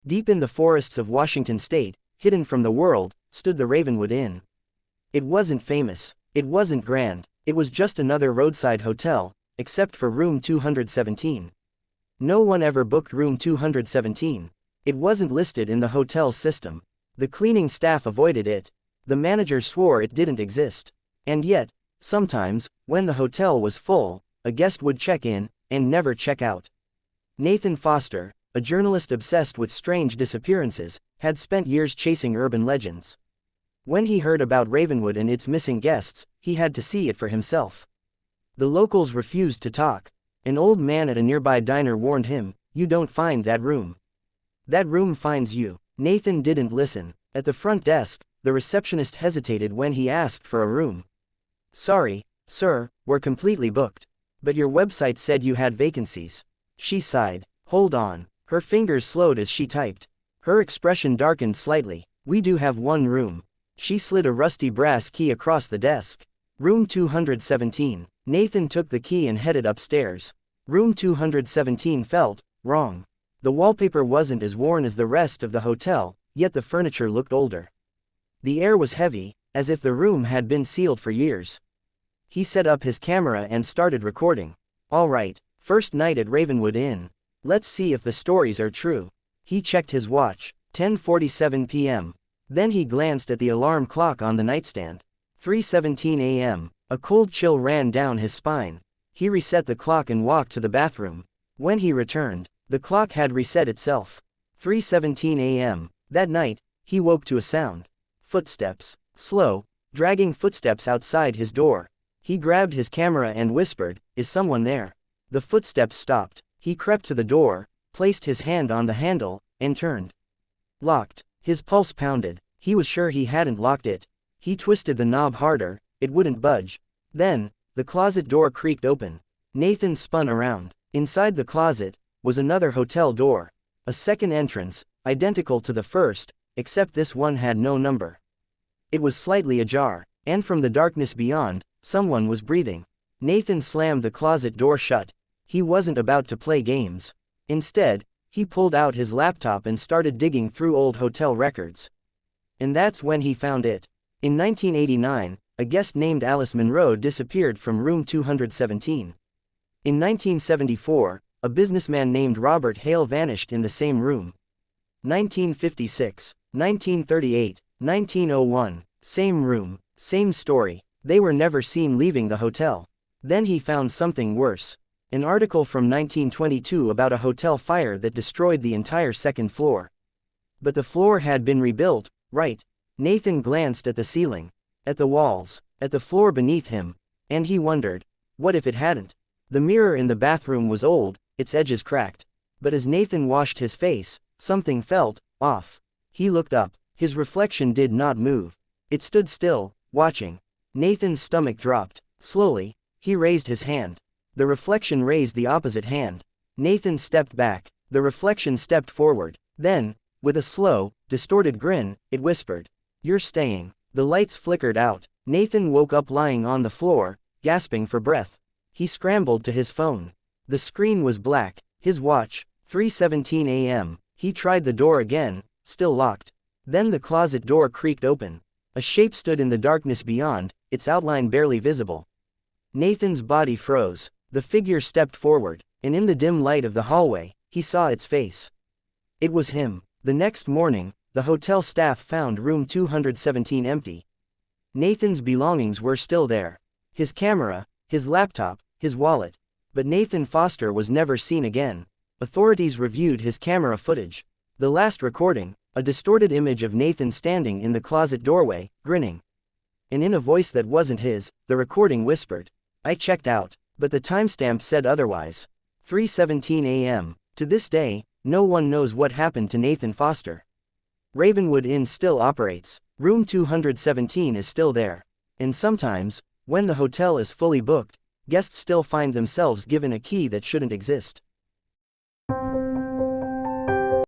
Deep in the forests of Washington state, hidden from the world, stood the Ravenwood Inn. It wasn't famous. It wasn't grand. It was just another roadside hotel, except for room 217. No one ever booked room 217. It wasn't listed in the hotel's system. The cleaning staff avoided it. The manager swore it didn't exist. And yet, sometimes, when the hotel was full, a guest would check in, and never check out. Nathan Foster, a journalist obsessed with strange disappearances, had spent years chasing urban legends. When he heard about Ravenwood and its missing guests, he had to see it for himself. The locals refused to talk. An old man at a nearby diner warned him, "You don't find that room. That room finds you." Nathan didn't listen. At the front desk, the receptionist hesitated when he asked for a room. "Sorry, sir, we're completely booked. But your website said you had vacancies." She sighed. "Hold on." Her fingers slowed as she typed. Her expression darkened slightly. "We do have one room." She slid a rusty brass key across the desk. "Room 217. Nathan took the key and headed upstairs. Room 217 felt wrong. The wallpaper wasn't as worn as the rest of the hotel, yet the furniture looked older. The air was heavy, as if the room had been sealed for years. He set up his camera and started recording. "All right, first night at Ravenwood Inn. Let's see if the stories are true." He checked his watch. 10:47 p.m. Then he glanced at the alarm clock on the nightstand. 3:17 a.m. A cold chill ran down his spine. He reset the clock and walked to the bathroom. When he returned, the clock had reset itself. 3:17 a.m. That night, he woke to a sound. Footsteps. Slow, dragging footsteps outside his door. He grabbed his camera and whispered, "Is someone there?" The footsteps stopped. He crept to the door, placed his hand on the handle, and turned. Locked. His pulse pounded. He was sure he hadn't locked it. He twisted the knob harder. It wouldn't budge. Then, the closet door creaked open. Nathan spun around. Inside the closet was another hotel door. A second entrance, identical to the first, except this one had no number. It was slightly ajar, and from the darkness beyond, someone was breathing. Nathan slammed the closet door shut. He wasn't about to play games. Instead, he pulled out his laptop and started digging through old hotel records. And that's when he found it. In 1989, a guest named Alice Monroe disappeared from room 217. In 1974, a businessman named Robert Hale vanished in the same room. 1956, 1938, 1901, same room, same story. They were never seen leaving the hotel. Then he found something worse. An article from 1922 about a hotel fire that destroyed the entire second floor. But the floor had been rebuilt, right? Nathan glanced at the ceiling, at the walls, at the floor beneath him, and he wondered, what if it hadn't? The mirror in the bathroom was old, its edges cracked. But as Nathan washed his face, something felt off. He looked up. His reflection did not move. It stood still, watching. Nathan's stomach dropped. Slowly, he raised his hand. The reflection raised the opposite hand. Nathan stepped back. The reflection stepped forward. Then, with a slow, distorted grin, it whispered, "You're staying." The lights flickered out. Nathan woke up lying on the floor, gasping for breath. He scrambled to his phone. The screen was black. His watch, 3:17 a.m. He tried the door again, still locked. Then the closet door creaked open. A shape stood in the darkness beyond, its outline barely visible. Nathan's body froze. The figure stepped forward, and in the dim light of the hallway, he saw its face. It was him. The next morning, the hotel staff found room 217 empty. Nathan's belongings were still there. His camera, his laptop, his wallet. But Nathan Foster was never seen again. Authorities reviewed his camera footage. The last recording, a distorted image of Nathan standing in the closet doorway, grinning. And in a voice that wasn't his, the recording whispered, "I checked out." But the timestamp said otherwise. 3:17 a.m. To this day, no one knows what happened to Nathan Foster. Ravenwood Inn still operates. Room 217 is still there. And sometimes, when the hotel is fully booked, guests still find themselves given a key that shouldn't exist.